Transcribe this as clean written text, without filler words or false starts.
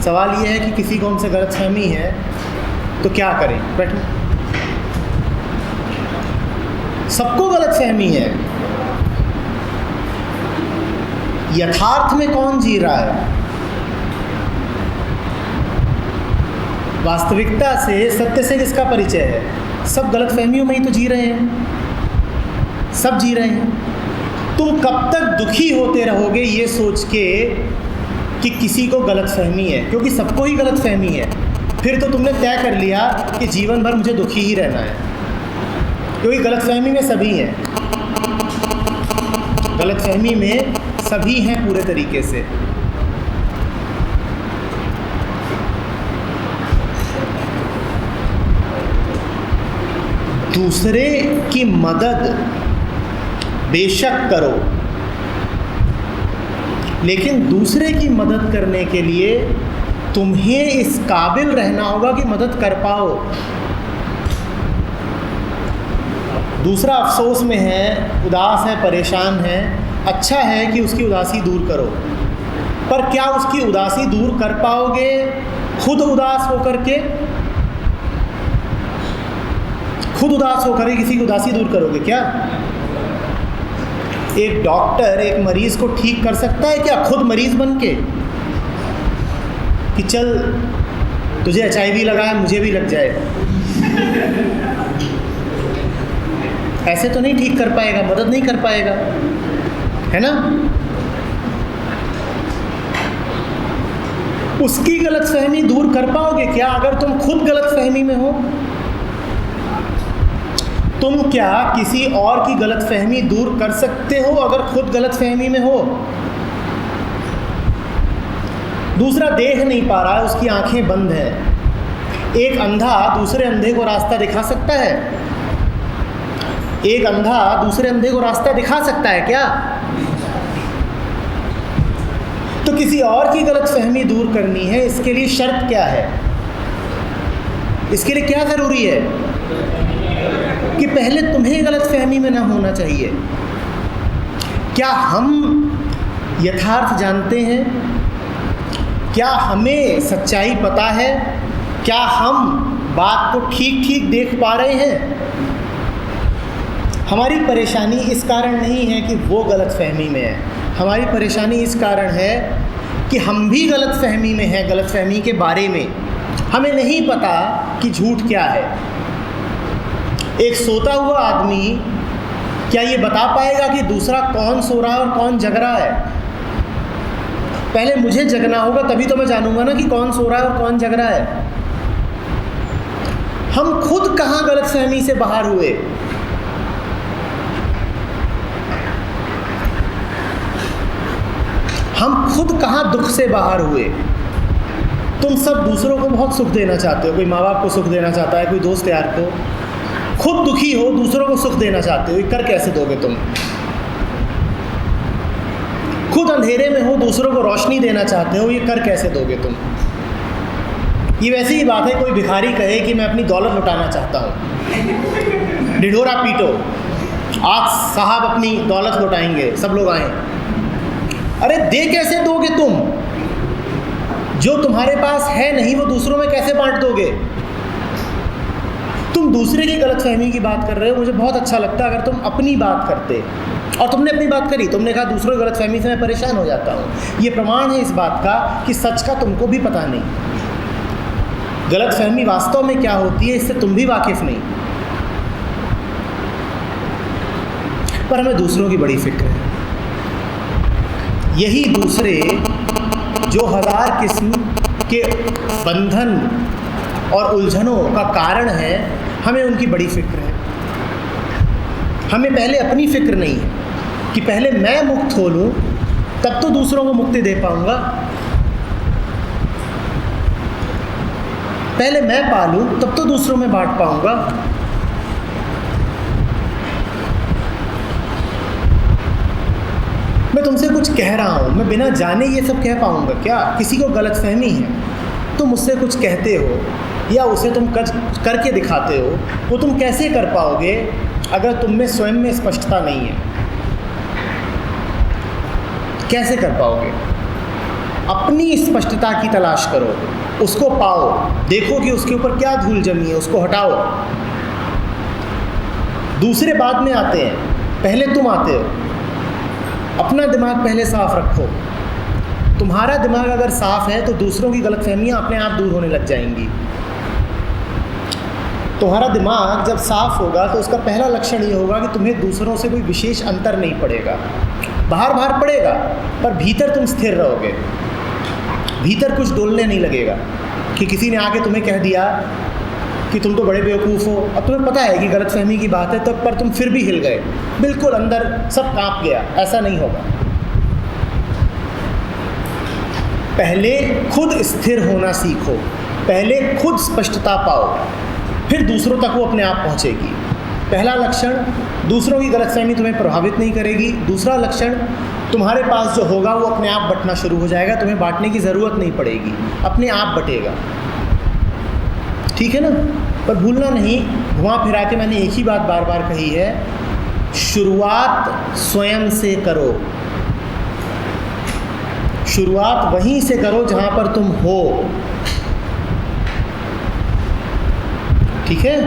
सवाल ये है कि किसी को हमसे गलतफहमी है तो क्या करें। बैठो, सबको गलतफहमी है। यथार्थ में कौन जी रहा है? वास्तविकता से, सत्य से किसका परिचय है? सब गलतफहमियों में ही तो जी रहे हैं, सब जी रहे हैं। तुम कब तक दुखी होते रहोगे ये सोच के कि किसी को गलतफहमी है, क्योंकि सबको ही गलतफहमी है। फिर तो तुमने तय कर लिया कि जीवन भर मुझे दुखी ही रहना है, क्योंकि गलतफहमी में सभी हैं, गलतफहमी में सभी हैं पूरे तरीके से। दूसरे की मदद बेशक करो, लेकिन दूसरे की मदद करने के लिए तुम्हें इस काबिल रहना होगा कि मदद कर पाओ। दूसरा अफसोस में है, उदास है, परेशान है, अच्छा है कि उसकी उदासी दूर करो, पर क्या उसकी उदासी दूर कर पाओगे खुद उदास होकर के? खुद उदास होकर के किसी की उदासी दूर करोगे क्या? एक डॉक्टर एक मरीज़ को ठीक कर सकता है क्या खुद मरीज़ बन के, कि चल तुझे HIV लगा है मुझे भी लग जाए? ऐसे तो नहीं ठीक कर पाएगा, मदद नहीं कर पाएगा, है ना? उसकी गलतफहमी दूर कर पाओगे क्या अगर तुम खुद गलतफहमी में हो? तुम क्या किसी और की गलतफहमी दूर कर सकते हो अगर खुद गलतफहमी में हो? दूसरा देख नहीं पा रहा है, उसकी आंखें बंद हैं। एक अंधा दूसरे अंधे को रास्ता दिखा सकता है? एक अंधा दूसरे अंधे को रास्ता दिखा सकता है क्या? तो किसी और की गलतफहमी दूर करनी है, इसके लिए शर्त क्या है? इसके लिए क्या ज़रूरी है? कि पहले तुम्हें गलतफहमी में ना होना चाहिए। क्या हम यथार्थ जानते हैं? क्या हमें सच्चाई पता है? क्या हम बात को ठीक ठीक देख पा रहे हैं? हमारी परेशानी इस कारण नहीं है कि वो गलतफहमी में है, हमारी परेशानी इस कारण है कि हम भी गलतफहमी में हैं। गलतफहमी के बारे में हमें नहीं पता कि झूठ क्या है। एक सोता हुआ आदमी क्या ये बता पाएगा कि दूसरा कौन सो रहा है और कौन जग रहा है? पहले मुझे जगना होगा, तभी तो मैं जानूंगा ना कि कौन सो रहा है और कौन जग रहा है। हम खुद कहाँ गलतफहमी से बाहर हुए? हम खुद कहाँ दुख से बाहर हुए? तुम सब दूसरों को बहुत सुख देना चाहते हो, कोई माँ बाप को सुख देना चाहता है, कोई दोस्त यार को। खुद दुखी हो, दूसरों को सुख देना चाहते हो, ये कर कैसे दोगे तुम? खुद अंधेरे में हो, दूसरों को रोशनी देना चाहते हो, ये कर कैसे दोगे तुम? ये वैसी ही बात है कोई भिखारी कहे कि मैं अपनी दौलत लुटाना चाहता हूँ, ढिढोरा पीटो, आज साहब अपनी दौलत लुटाएंगे, सब लोग आए। अरे दे कैसे दोगे तुम? जो तुम्हारे पास है नहीं वो दूसरों में कैसे बांट दोगे? तुम दूसरे की गलतफहमी की बात कर रहे हो। मुझे बहुत अच्छा लगता अगर तुम अपनी बात करते, और तुमने अपनी बात करी, तुमने कहा दूसरों की गलतफहमी से मैं परेशान हो जाता हूँ। ये प्रमाण है इस बात का कि सच का तुमको भी पता नहीं, गलतफहमी वास्तव में क्या होती है इससे तुम भी वाकिफ़ नहीं। पर हमें दूसरों की बड़ी फिक्र है। यही दूसरे जो हज़ार किस्म के बंधन और उलझनों का कारण है, हमें उनकी बड़ी फिक्र है। हमें पहले अपनी फिक्र नहीं है कि पहले मैं मुक्त हो लूँ तब तो दूसरों को मुक्ति दे पाऊँगा, पहले मैं पालूँ तब तो दूसरों में बांट पाऊँगा। मैं तुमसे कुछ कह रहा हूँ, मैं बिना जाने ये सब कह पाऊँगा क्या? किसी को गलतफहमी है, तुम मुझसे कुछ कहते हो या उसे तुम करके दिखाते हो, वो तुम कैसे कर पाओगे अगर तुम में स्वयं में स्पष्टता नहीं है? कैसे कर पाओगे? अपनी स्पष्टता की तलाश करो, उसको पाओ, देखो कि उसके ऊपर क्या धूल जमी है, उसको हटाओ। दूसरे बाद में आते हैं, पहले तुम आते हो। अपना दिमाग पहले साफ रखो। तुम्हारा दिमाग अगर साफ है तो दूसरों की गलतफहमियां अपने आप दूर होने लग जाएंगी। तुम्हारा दिमाग जब साफ होगा तो उसका पहला लक्षण ये होगा कि तुम्हें दूसरों से कोई विशेष अंतर नहीं पड़ेगा। बाहर बाहर पड़ेगा पर भीतर तुम स्थिर रहोगे, भीतर कुछ डोलने नहीं लगेगा कि किसी ने आके तुम्हें कह दिया कि तुम तो बड़े बेवकूफ़ हो। अब तुम्हें पता है कि गलतफहमी की बात है, तब पर तुम फिर भी हिल गए, बिल्कुल अंदर सब कांप गया। ऐसा नहीं होगा। पहले खुद स्थिर होना सीखो, पहले खुद स्पष्टता पाओ, फिर दूसरों तक वो अपने आप पहुंचेगी। पहला लक्षण, दूसरों की गलतफहमी तुम्हें प्रभावित नहीं करेगी। दूसरा लक्षण, तुम्हारे पास जो होगा वो अपने आप बंटना शुरू हो जाएगा, तुम्हें बांटने की ज़रूरत नहीं पड़ेगी, अपने आप बटेगा। ठीक है ना? पर भूलना नहीं, घुमा फिरा के मैंने एक ही बात बार बार कही है, शुरुआत स्वयं से करो। शुरुआत वहीं से करो जहां पर तुम हो। ठीक है?